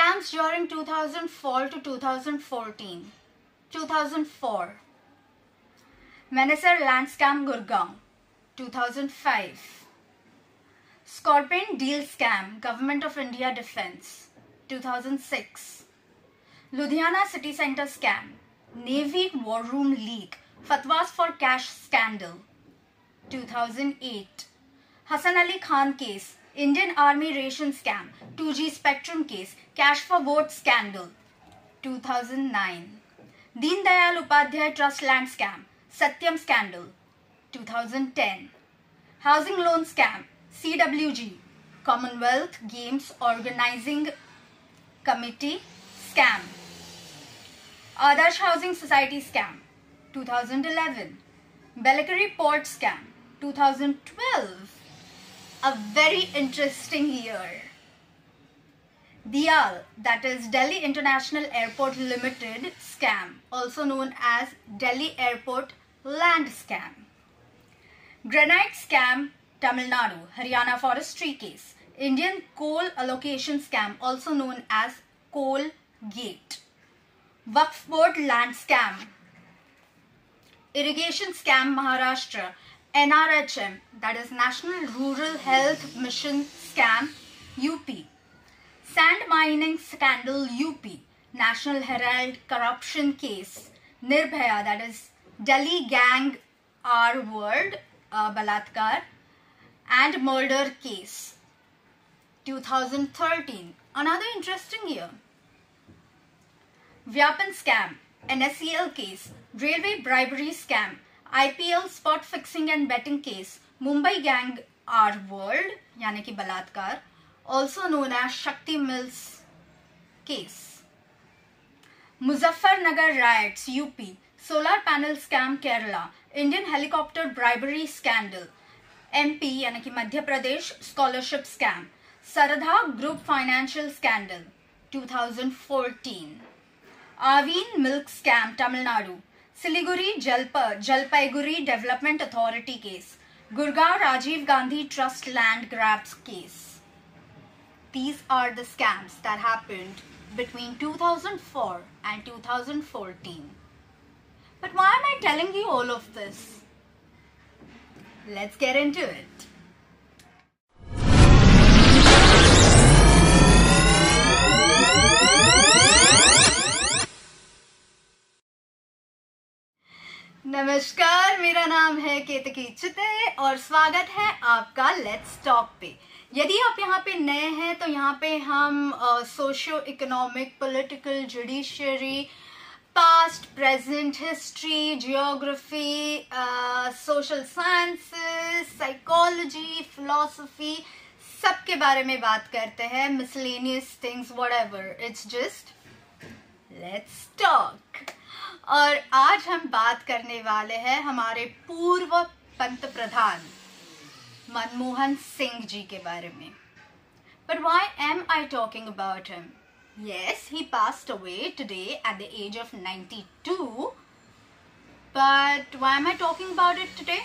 Scams during 2004 to 2014. 2004. Manesar land scam Gurgaon. 2005. Scorpion deal scam Government of India Defence. 2006. Ludhiana city centre scam Navy war room leak Fatwas for cash scandal. 2008. Hassan Ali Khan case Indian Army ration scam 2G spectrum case cash for vote scandal. 2009. Deen Dayal Upadhyay trust land scam Satyam scandal. 2010. Housing loan scam CWG Commonwealth Games Organizing Committee scam. Adarsh Housing Society scam 2011. Belagiri port scam 2012. A very interesting year. DIAL, that is Delhi International Airport Limited scam, also known as Delhi Airport land scam. Granite scam Tamil Nadu, Haryana forestry case. Indian coal allocation scam, also known as Coal Gate. Waqf board land scam. Irrigation scam Maharashtra. NRHM, that is National Rural Health Mission scam UP. Sand mining scandal UP. National Herald corruption case Nirbhaya, that is Delhi gang R word Balatkar and murder case. 2013, another interesting year. Vyapan scam, NSCL case, railway bribery scam, IPL spot fixing and betting case, Mumbai gang R world यानी कि बलात्कार, also known as Shakti Mills case. Muzaffarnagar riots UP, solar panel scam Kerala, Indian helicopter bribery scandal, MP यानी कि Madhya Pradesh scholarship scam, Saradha group financial scandal 2014. Aveen milk scam Tamil Nadu, Siliguri Jalpaiguri Development Authority case, Gurgaon Rajiv Gandhi Trust land grabs case. These are the scams that happened between 2004 and 2014. But why am I telling you all of this? Let's get into it. नमस्कार, मेरा नाम है केतकी चिते और स्वागत है आपका let's talk पे। यदि आप यहाँ पे नए हैं तो यहाँ पे हम socio economic, political, judiciary, past, present, history, geography, social sciences, psychology, philosophy, सबके बारे में बात करते हैं। Miscellaneous things, whatever, it's just let's talk. और आज हम बात करने वाले हैं हमारे पूर्व पंत प्रधान मनमोहन सिंह जी के बारे में। But why am I talking about him? Yes, he passed away today at the age of 92. But why am I talking about it today?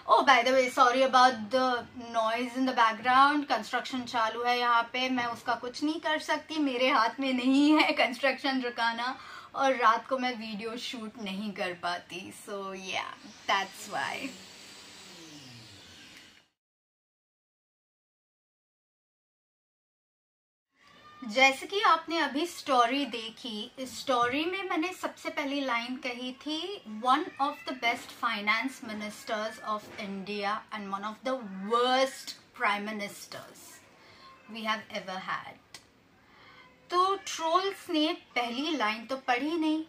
Oh, by the way, sorry about the noise in the background. Construction चालू है यहाँ पे, मैं उसका कुछ नहीं कर सकती, मेरे हाथ में नहीं है कंस्ट्रक्शन रुकाना, और रात को मैं वीडियो शूट नहीं कर पाती. So yeah, that's why. जैसे कि आपने अभी स्टोरी देखी, इस स्टोरी में मैंने सबसे पहली लाइन कही थी, one of the best finance ministers of India and one of the worst prime ministers we have ever had. तो ट्रोल्स ने पहली लाइन तो पढ़ी नहीं,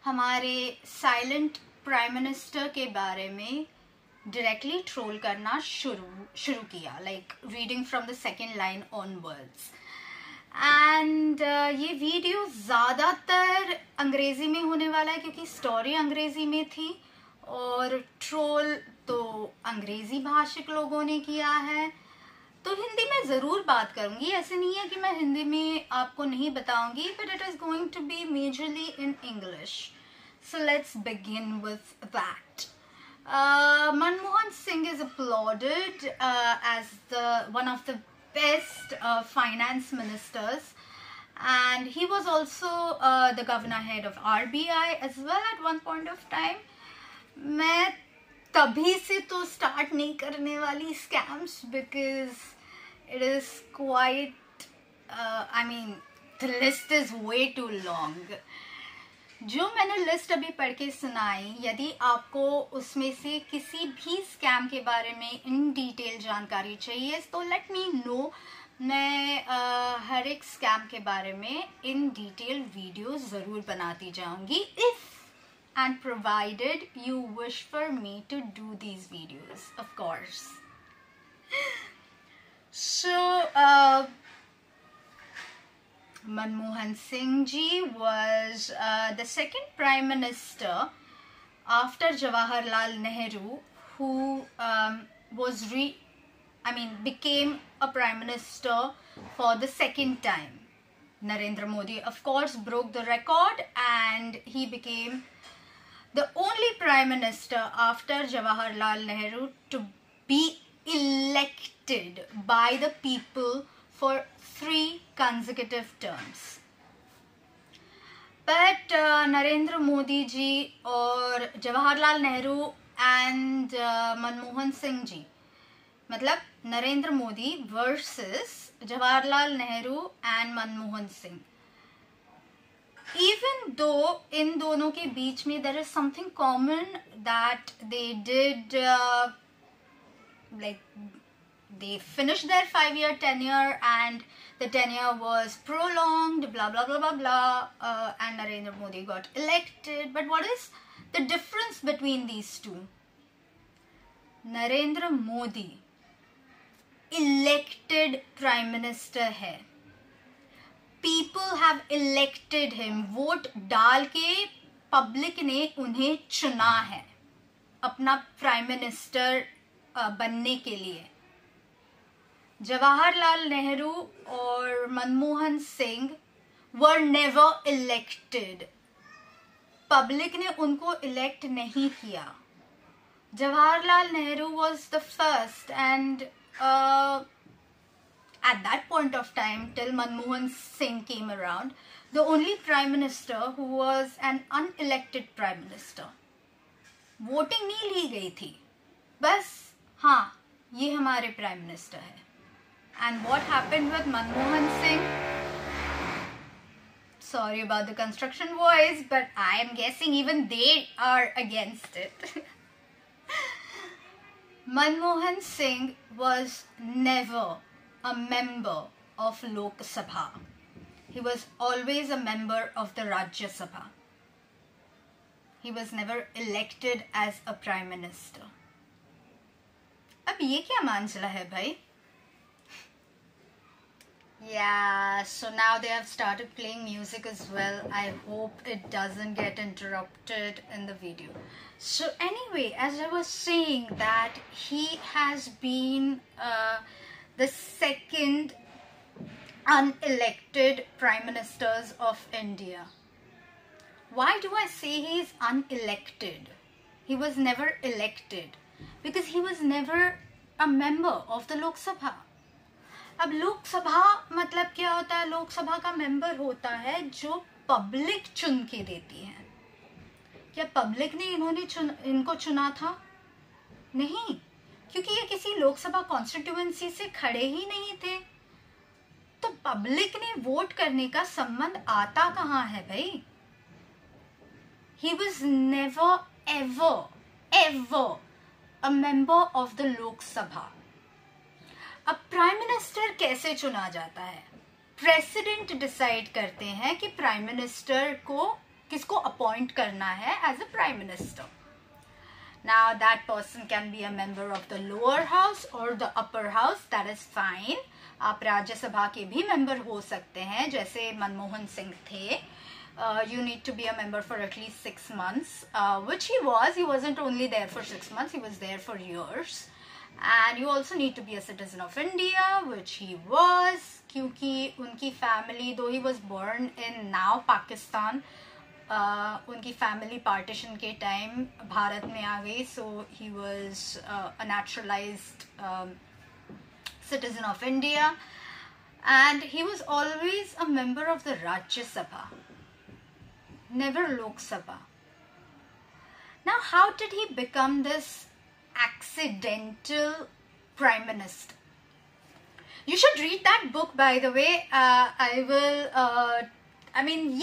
हमारे साइलेंट प्राइम मिनिस्टर के बारे में डायरेक्टली ट्रोल करना शुरू किया, like reading from the second line onwards. And ये वीडियो ज़्यादातर अंग्रेज़ी में होने वाला है क्योंकि स्टोरी अंग्रेज़ी में थी और ट्रोल तो अंग्रेज़ी भाषिक लोगों ने किया है. तो हिंदी में ज़रूर बात करूँगी, ऐसे नहीं है कि मैं हिंदी में आपको नहीं बताऊँगी, but it is going to be majorly in English. So let's begin with that. Manmohan Singh is applauded as one of the best finance ministers, and he was also the governor head of RBI as well at one point of time. मैं तभी से तो start नहीं करने वाली scams because it is quite I mean the list is way too long. जो मैंने list अभी पढ़ के सुनाई, यदि आपको उसमें से किसी भी स्कैम के बारे में इन डिटेल जानकारी चाहिए तो लेट मी नो. मैं हर एक स्कैम के बारे में इन डिटेल वीडियो ज़रूर बनाती जाऊंगी if and provided you wish for me to do these videos, of course. So Manmohan Singh ji was the second prime minister after Jawaharlal Nehru, who became a prime minister for the second time. Narendra Modi, of course, broke the record and he became the only prime minister after Jawaharlal Nehru to be elected by the people for 3 consecutive terms. But Narendra Modi ji or Jawaharlal Nehru and Manmohan Singh ji, मतलब Narendra Modi versus Jawaharlal Nehru and Manmohan Singh. Even though in दोनों के बीच में there is something common that they did they finished their 5-year tenure and the tenure was prolonged, blah blah blah blah blah, and Narendra Modi got elected. But what is the difference between these two? Narendra Modi elected prime minister है. People have elected him. Vote डाल के public ने उन्हें चुना है अपना prime minister बनने के लिए. जवाहरलाल नेहरू और Manmohan Singh were never elected. Public ने उनको इलेक्ट नहीं किया. Jawaharlal Nehru was the first and at that point of time, till Manmohan Singh came around, the only prime minister who was an unelected prime minister. Voting नहीं ली गई थी, बस हाँ ये हमारे प्राइम मिनिस्टर है. And what happened with Manmohan Singh? Sorry about the construction voice, but I am guessing even they are against it. Manmohan Singh was never a member of Lok Sabha. He was always a member of the Rajya Sabha. He was never elected as a prime minister. अब ये क्या मामला है भाई? Yeah, so now they have started playing music as well. I hope it doesn't get interrupted in the video. So anyway, as I was saying that he has been the second unelected prime ministers of India. Why do I say he is unelected? He was never elected because he was never a member of the Lok Sabha. अब लोक सभा मतलब क्या होता है? लोक सभा का मेंबर होता है जो पब्लिक चुन के देती है. क्या पब्लिक ने इनको चुना था? नहीं, क्योंकि ये किसी लोकसभा कॉन्स्टिट्यूएंसी से खड़े ही नहीं थे. तो पब्लिक ने वोट करने का संबंध आता कहाँ है भाई? He was never ever a member of the Lok Sabha. अब प्राइम मिनिस्टर कैसे चुना जाता है? प्रेसिडेंट डिसाइड करते हैं कि प्राइम मिनिस्टर को किसको अपॉइंट करना है as a prime minister. Now that person can be a member of the lower house और the upper house, that is fine. आप राज्यसभा के भी मेंबर हो सकते हैं जैसे मनमोहन सिंह थे. You need to be a member for at least 6 months, which he was. He wasn't only there for 6 months, he was there for years. And you also need to be a citizen of India, which he was, क्योंकि उनकी family, though he was born in now Pakistan, उनकी family partition के time Bharat में आ गई, so he was a naturalized citizen of India, and he was always a member of the Rajya Sabha, never Lok Sabha. Now, how did he become this accidental prime minister? You should read that book, by the way.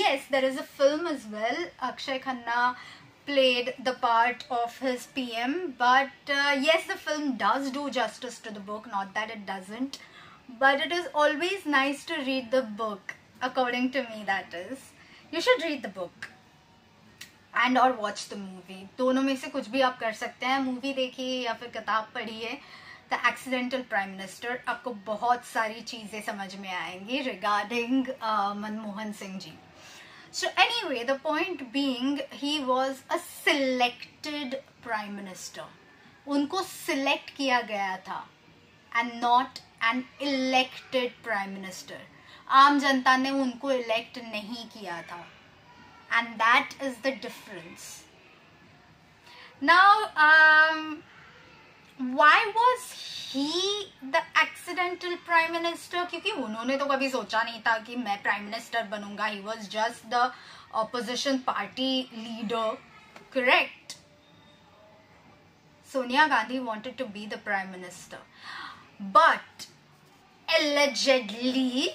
Yes, there is a film as well. Akshay Khanna played the part of his PM, but yes, the film does do justice to the book, not that it doesn't, but it is always nice to read the book, according to me, that is. You should read the book and or watch the movie. दोनों में से कुछ भी आप कर सकते हैं, movie देखिए या फिर किताब पढ़िए. द एक्सीडेंटल प्राइम मिनिस्टर, आपको बहुत सारी चीज़ें समझ में आएंगी regarding Manmohan Singh ji. So anyway, the point being, he was a selected prime minister. उनको select किया गया था and not an elected prime minister. आम जनता ने उनको elect नहीं किया था. And that is the difference. Now, why was he the accidental prime minister? क्योंकि उन्होंने तो कभी सोचा नहीं था कि मैं prime minister बनूंगा. He was just the opposition party leader, correct? Sonia Gandhi wanted to be the prime minister, but allegedly,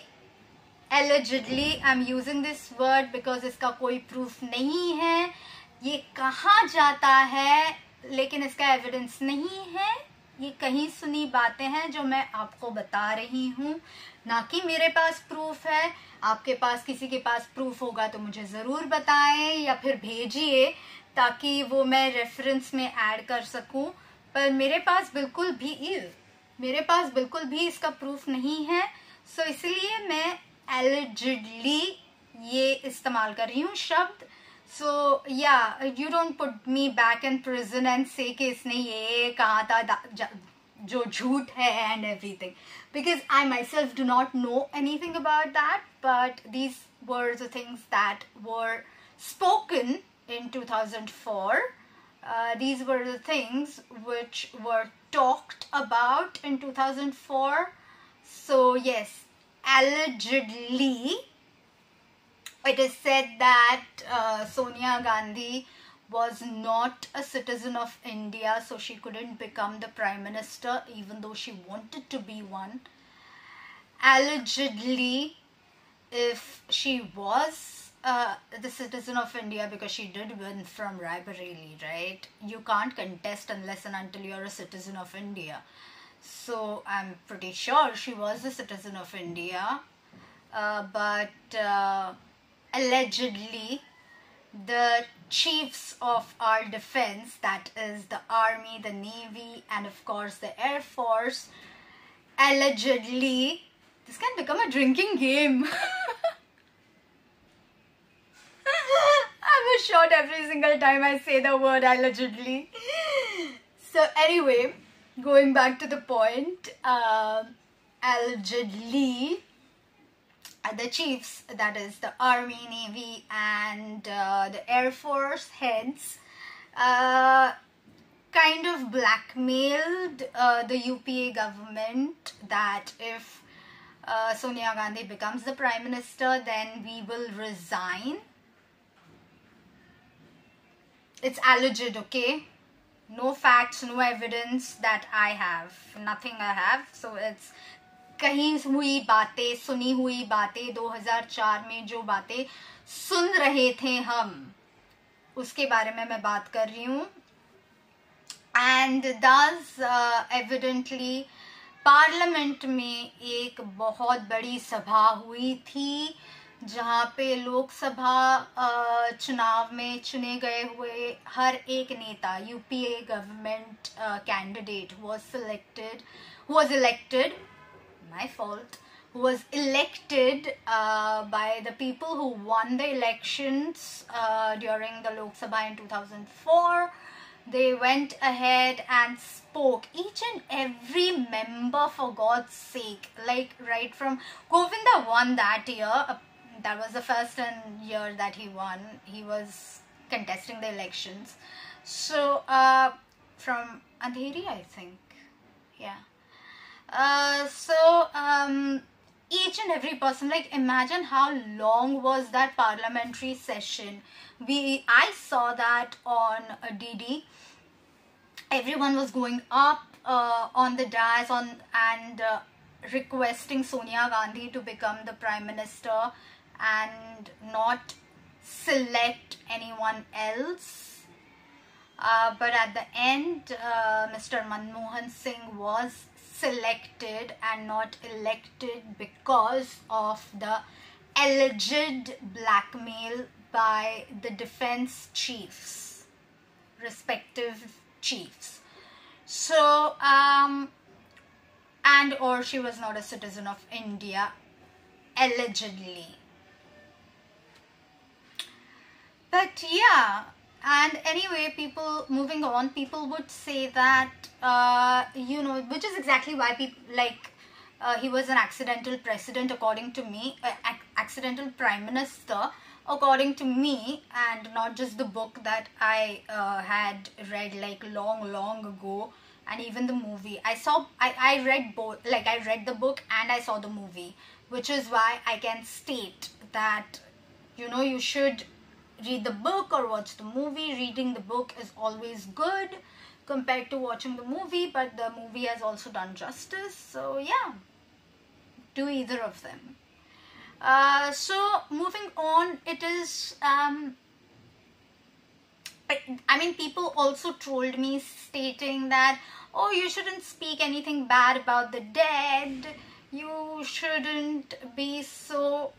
I'm using this word because इसका कोई proof नहीं है. ये कहा जाता है लेकिन इसका एविडेंस नहीं है. ये कहीं सुनी बातें हैं जो मैं आपको बता रही हूँ, ना कि मेरे पास प्रूफ है. आपके पास, किसी के पास प्रूफ होगा तो मुझे ज़रूर बताएं या फिर भेजिए ताकि वो मैं रेफरेंस में ऐड कर सकूं. पर मेरे पास बिल्कुल भी इसका प्रूफ नहीं है. सो इसलिए मैं allegedly ये इस्तेमाल कर रही हूँ शब्द. So yeah, you don't put me back in prison and say कि इसने ये कहा था जो झूठ है and everything, because I myself do not know anything about that, but these were the things that were spoken in 2004. These were the things which were talked about in 2004. So yes, allegedly it is said that Sonia Gandhi was not a citizen of India, so she couldn't become the prime minister even though she wanted to be one. Allegedly, if she was the citizen of India, because she did win from Raebareli, right? You can't contest unless and until you're a citizen of India. So I'm pretty sure she was a citizen of India, but allegedly the chiefs of our defense, that is the army, the navy, and of course the air force, allegedly, this can become a drinking game. I was shot every single time I say the word allegedly. So anyway, going back to the point, allegedly the chiefs, that is the army, navy, and the air force heads, kind of blackmailed the UPA government that if Sonia Gandhi becomes the prime minister, then we will resign. It's alleged, okay? No facts, no evidence that I have. Nothing I have. So it's कहीं हुई बातें, सुनी हुई बातें, 2004 में जो बातें सुन रहे थे हम, उसके बारे में मैं बात कर रही हूँ. And thus evidently पार्लियामेंट में एक बहुत बड़ी सभा हुई थी जहाँ पे लोकसभा चुनाव में चुने गए हुए हर एक नेता, UPA government candidate who was elected by the people who won the elections during the Lok Sabha in 2004. They went ahead and spoke, each and every member, for God's sake, like right from Govinda won that year. That was the first year that he won. He was contesting the elections. So from Andheri, I think, yeah. Each and every person, like imagine how long was that parliamentary session. I saw that on DD. Everyone was going up on the dais and requesting Sonia Gandhi to become the Prime Minister and not select anyone else. But at the end, Mr. Manmohan Singh was selected and not elected because of the alleged blackmail by the defense chiefs, respective chiefs. So, and or she was not a citizen of India, allegedly. But yeah, and anyway, moving on, people would say that, which is exactly why people, like, he was an accidental president according to me, accidental prime minister according to me, and not just the book that I had read like long ago, and even the movie. I read both, like I read the book and I saw the movie, which is why I can state that, you should read the book or watch the movie. Reading the book is always good compared to watching the movie, but the movie has also done justice. So yeah, do either of them. So moving on, it is people also trolled me stating that, oh, you shouldn't speak anything bad about the dead, you shouldn't be so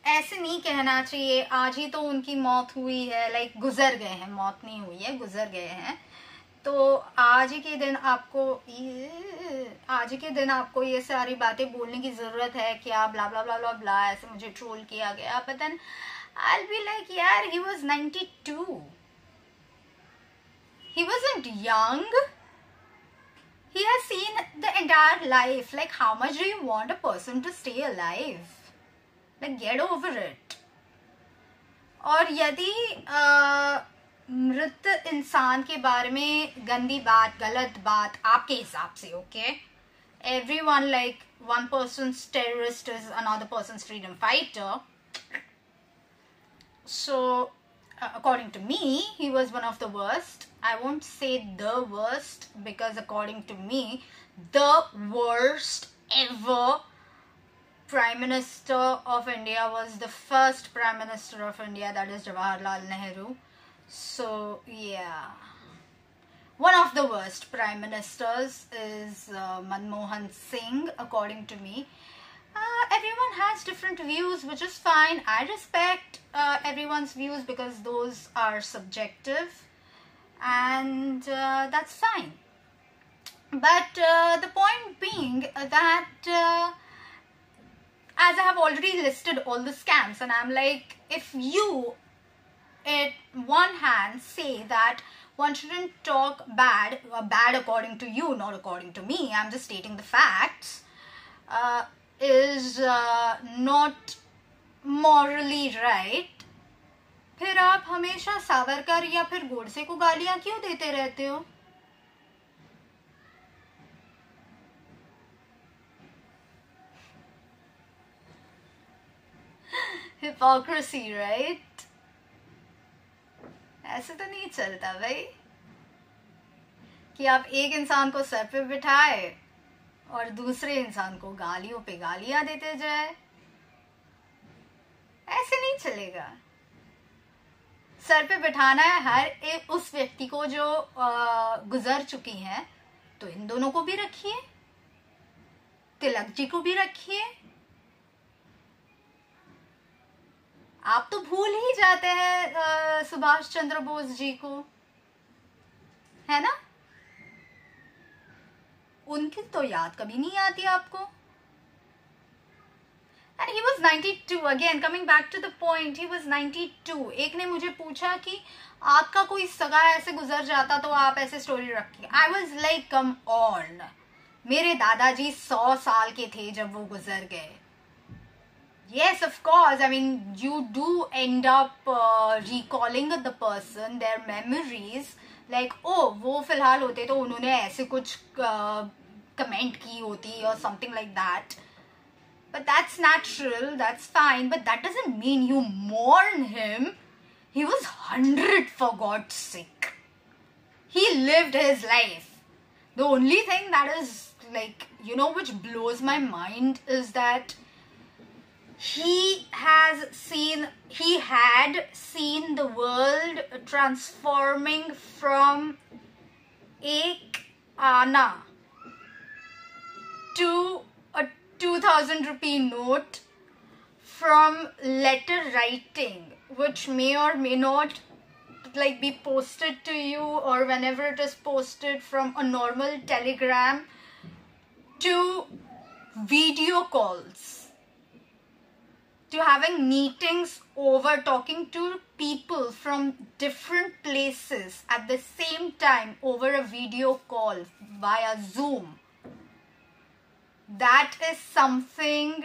ऐसे नहीं कहना चाहिए, आज ही तो उनकी मौत हुई है, लाइक गुजर गए हैं, मौत नहीं हुई है, गुजर गए हैं, तो आज के दिन आपको ये सारी बातें बोलने की जरूरत है क्या, ब्ला ब्ला ब्ला ब्ला ब्ला, ऐसे मुझे ट्रोल किया गया. But then I will be like, यार, he was 92, he wasn't young, he has seen the entire life. Like, how much do you want a person to stay alive? Like, get over it. और यदि मृत इंसान के बारे में गंदी बात, गलत बात आपके हिसाब से, okay, everyone, like, one person's terrorist is another person's freedom fighter. So according to me, he was one of the worst. I won't say the worst, because according to me, the worst ever Prime Minister of India was the first Prime Minister of India, that is Jawaharlal Nehru. So yeah, one of the worst Prime Ministers is Manmohan Singh, according to me. Everyone has different views, which is fine. I respect everyone's views because those are subjective, and that's fine. But the point being that as I have already listed all the scams, and I'm like, if you at one hand say that one shouldn't talk bad according to you, not according to me, I'm just stating the facts, is not morally right, फिर आप हमेशा सावरकर या फिर गोडसे को गालियां क्यों देते रहते हो? Hypocrisy, right? ऐसे तो नहीं चलता भाई कि आप एक इंसान को सर पे बिठाए और दूसरे इंसान को गालियों पे गालियां देते जाए. ऐसे नहीं चलेगा. सर पे बिठाना है हर एक उस व्यक्ति को जो गुजर चुकी हैं, तो इन दोनों को भी रखिए, तिलक जी को भी रखिए. आप तो भूल ही जाते हैं सुभाष चंद्र बोस जी को, है ना? उनकी तो याद कभी नहीं आती आपको. And he was 92. Again, coming back to the point, he was 92. एक ने मुझे पूछा कि आपका कोई सगा ऐसे गुजर जाता तो आप ऐसे स्टोरी रखिए. I was like, come on. मेरे दादाजी 100 साल के थे जब वो गुजर गए. Yes, of course. I mean, you do end up recalling the person, their memories, like oh वो फिलहाल होते तो उन्होंने ऐसे कुछ कमेंट की होती और something like that. But that's natural, that's fine, but that doesn't mean you mourn him. He was 100 for God's sake. He lived his life. The only thing that is like, you know, which blows my mind is that he had seen the world transforming from ek ana to a 2000 rupee note, from letter writing, which may or may not like be posted to you, or whenever it is posted, from a normal telegram to video calls, to having meetings over, talking to people from different places at the same time over a video call via Zoom. That is something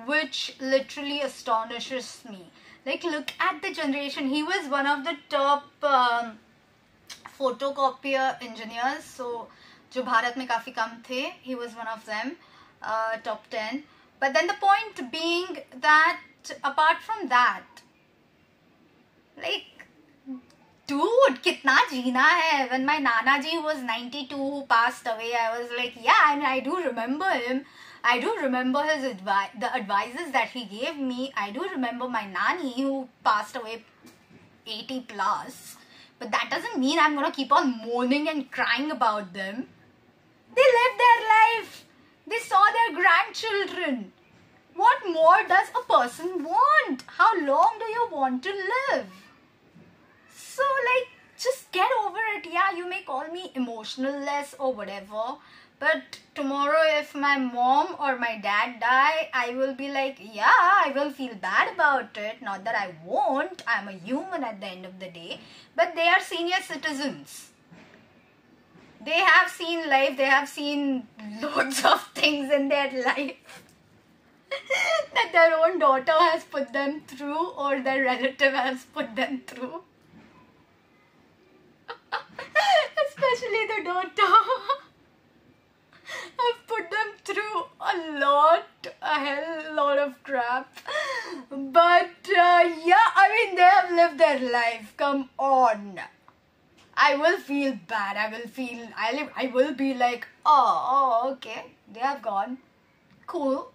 which literally astonishes me. Like, look at the generation. He was one of the top photocopier engineers. So, जो भारत में काफी कम थे, he was one of them, top 10. But then the point being that apart from that, like, dude, kitna jeena hai. When my Nana ji was 92 who passed away, I was like, yeah, I mean, I do remember him. I do remember his the advices that he gave me. I do remember my Nani who passed away 80 plus. But that doesn't mean I'm gonna keep on mourning and crying about them. They lived their life. They saw their grandchildren. What more does a person want? How long do you want to live? So, like, just get over it. Yeah, you may call me emotionless or whatever, but tomorrow if my mom or my dad die, I will be like, yeah, I will feel bad about it. Not that I won't. I'm a human at the end of the day. But they are senior citizens. They have seen life. They have seen loads of things in their life that their own daughter has put them through, or their relative has put them through. Especially the daughter. I've put them through a hell lot of crap. But yeah, I mean, they have lived their life. Come on. I will feel bad. I will be like, oh, okay, they have gone. Cool.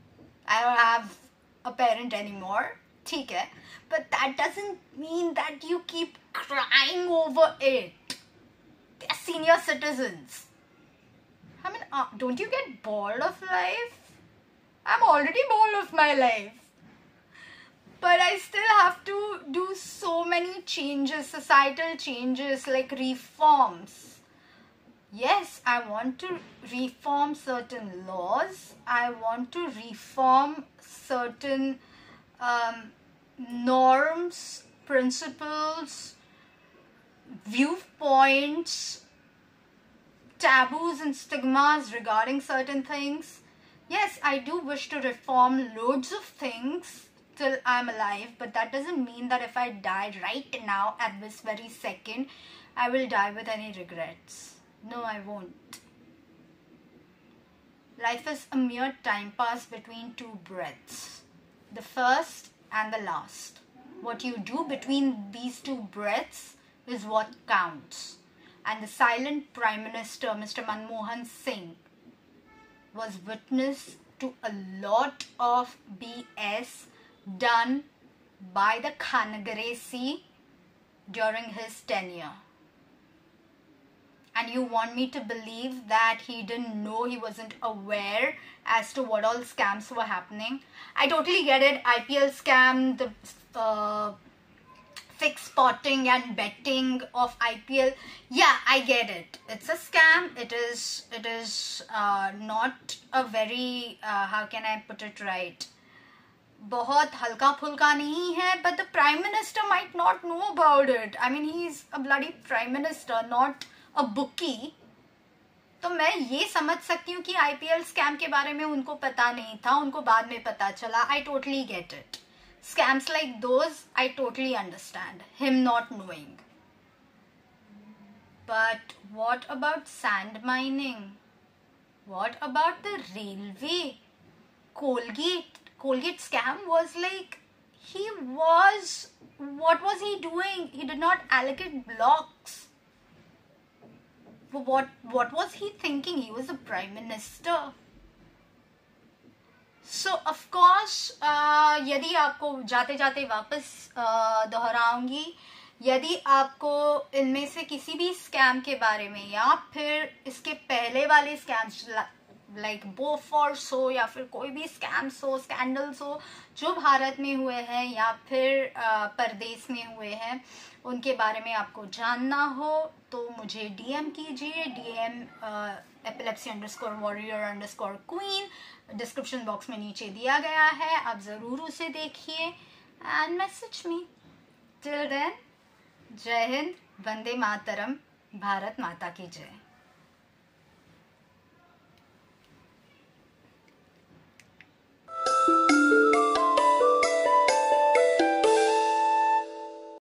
I don't have a parent anymore. ठीक है. But that doesn't mean that you keep crying over it. They're senior citizens. I mean, don't you get bored of life? I'm already bored of my life. But I still have to do so many changes, societal changes, like reforms. Yes, I want to reform certain laws. I want to reform certain norms, principles, viewpoints, taboos and stigmas regarding certain things. Yes, I do wish to reform loads of things till I'm alive, but that doesn't mean that if I die right now at this very second, I will die with any regrets. No, I won't. Life is a mere time pass between two breaths, the first and the last. What you do between these two breaths is what counts. And the silent Prime Minister, Mr. Manmohan Singh, was witness to a lot of BS done by the Kanagaresi during his tenure. And you want me to believe that he didn't know, he wasn't aware as to what all scams were happening? I totally get it. IPL scam, the fix spotting and betting of IPL. Yeah, I get it. It's a scam. It is not a very, how can I put it right? बहुत हल्का फुल्का नहीं है, but the Prime Minister might not know about it. I mean, he's a bloody Prime Minister, not a bookie. तो मैं ये समझ सकती हूँ कि IPL स्कैम के बारे में उनको पता नहीं था, उनको बाद में पता चला. I totally get it. Scams like those, I totally understand. Him not knowing. But what about sand mining? What about the railway? Colgate scam was like, what was he doing? He did not allocate blocks. What was he thinking? He was a prime minister. So of course, यदि आपको जाते जाते वापस दोहराऊंगी, यदि आपको इनमें से किसी भी स्कैम के बारे में या फिर इसके पहले वाले स्कैम्स लाइक बोफोर्स हो या फिर कोई भी स्कैम्स हो, स्कैंडल्स हो जो भारत में हुए हैं या फिर परदेश में हुए हैं, उनके बारे में आपको जानना हो तो मुझे डीएम कीजिए, डीएम epilepsy_warrior_queen डिस्क्रिप्शन बॉक्स में नीचे दिया गया है, आप ज़रूर उसे देखिए and message me. Till then, जय हिंद, वंदे मातरम, भारत माता की जय।